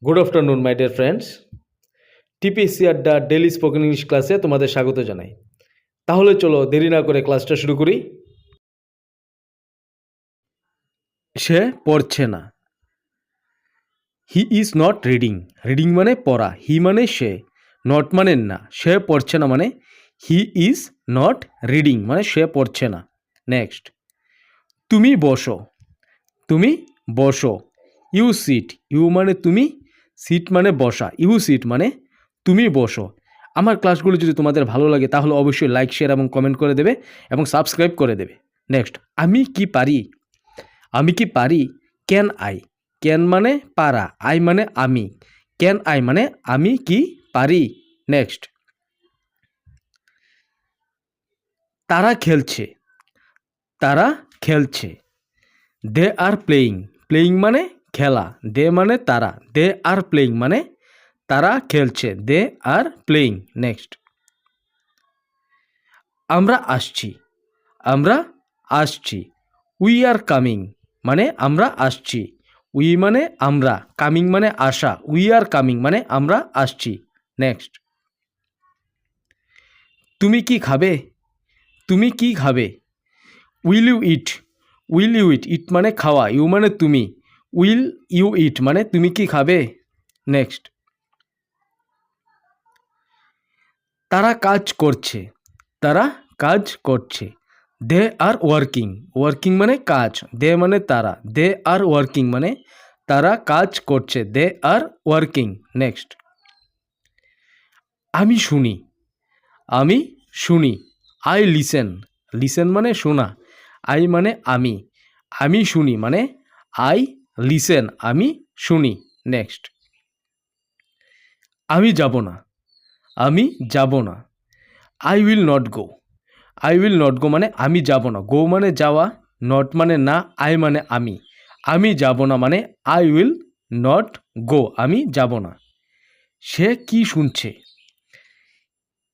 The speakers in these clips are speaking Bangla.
Good afternoon my dear friends, TPSC আড্ডা ডেইলি স্পোকেন ইংলিশ ক্লাসে তোমাদের স্বাগত জানাই। তাহলে চলো দেরি না করে ক্লাসটা শুরু করি। সে পড়ছে না। He is not reading. Reading মানে পড়া, হি মানে সে, নট মানে না। সে পড়ছে না মানে হি ইজ নট রিডিং মানে সে পড়ছে না। নেক্সট, তুমি বসো। তুমি বসো। You seat. ইউ মানে তুমি, সিট মানে বসা। ইউ সিট মানে তুমি বসো। আমার ক্লাসগুলো যদি তোমাদের ভালো লাগে তাহলে অবশ্যই লাইক, শেয়ার এবং কমেন্ট করে দেবে এবং সাবস্ক্রাইব করে দেবে। নেক্সট, আমি কি পারি। আমি কি পারি। Can I. ক্যান মানে পারা, আই মানে আমি। ক্যান আই মানে আমি কি পারি। নেক্সট, তারা খেলছে। তারা খেলছে। দে আর প্লেয়িং। প্লেয়িং মানে খেলা, দে মানে তারা, দে আর প্লেয়িং মানে তারা খেলছে, দে আর প্লেয়িং। নেক্সট, আমরা আসছি। আমরা আসছি। উই আর কামিং মানে আমরা আসছি। উই মানে আমরা, কামিং মানে আসা। উই আর কামিং মানে আমরা আসছি। নেক্সট, তুমি কি খাবে। তুমি কি খাবে। Will you eat. Will you eat. Eat মানে খাওয়া, ইউ মানে তুমি। উইল ইউ ইট মানে তুমি কি খাবে। নেক্সট, তারা কাজ করছে। তারা কাজ করছে। দে আর ওয়ার্কিং। ওয়ার্কিং মানে কাজ, দে মানে তারা, দে আর ওয়ার্কিং মানে তারা কাজ করছে, দে আর ওয়ার্কিং। নেক্সট, আমি শুনি। আমি শুনি। I listen. লিসেন মানে শোনা, আই মানে আমি। আমি শুনি মানে আই লিসেন, আমি শুনি। নেক্সট, আমি যাব না। আমি যাব না। I will not go. I will not go মানে আমি যাব না। গো মানে যাওয়া, নট মানে না, আই মানে আমি। আমি যাব না মানে আই উইল নট গো, আমি যাব না। সে কি শুনছে।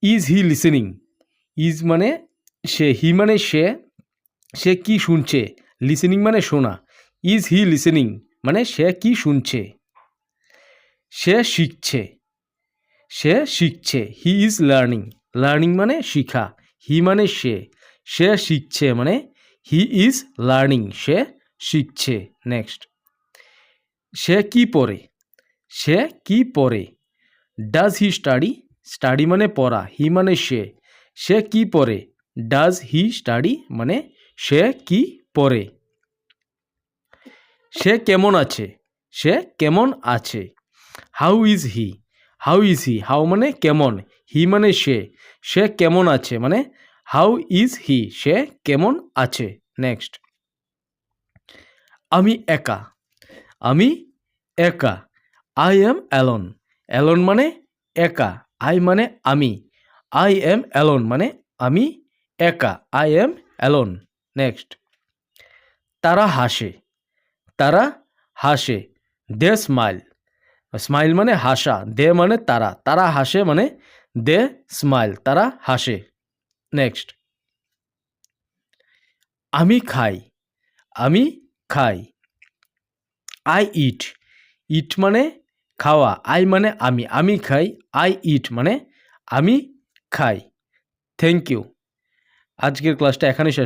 Is he listening. ইজ মানে সে, হি মানে সে, সে কি শুনছে। লিসেনিং মানে শোনা। ইজ হি লিসেনিং মানে সে কি শুনছে। সে শিখছে। সে শিখছে। He is learning. লার্নিং মানে শিখা, হি মানে সে, সে শিখছে মানে হি ইজ লার্নিং, সে শিখছে। নেক্সট, সে কি পড়ে। সে কি পড়ে। Does he study. স্টাডি মানে পড়া, হি মানে সে, সে কি পড়ে। ডাজ হি স্টাডি মানে সে কি পড়ে। সে কেমন আছে। সে কেমন আছে। How is he. How is he. How মানে কেমন, হি মানে সে, সে কেমন আছে মানে হাউ ইজ হি, সে কেমন আছে। নেক্সট, আমি একা। আমি একা। I am alone. অ্যালোন মানে একা, আই মানে আমি। আই এম অ্যালোন মানে আমি একা, আই এম অ্যালোন। নেক্সট, তারা হাসে। তারা হাসে। দে স্মাইল। স্মাইল মানে হাসা, দে মানে তারা, তারা হাসে মানে দে স্মাইল, তারা হাসে। নেক্সট, আমি খাই। আমি খাই। I eat. ইট মানে খাওয়া, আই মানে আমি। আমি খাই, আই ইট মানে আমি খাই। Thank you. আজকের ক্লাসটা এখানে শেষ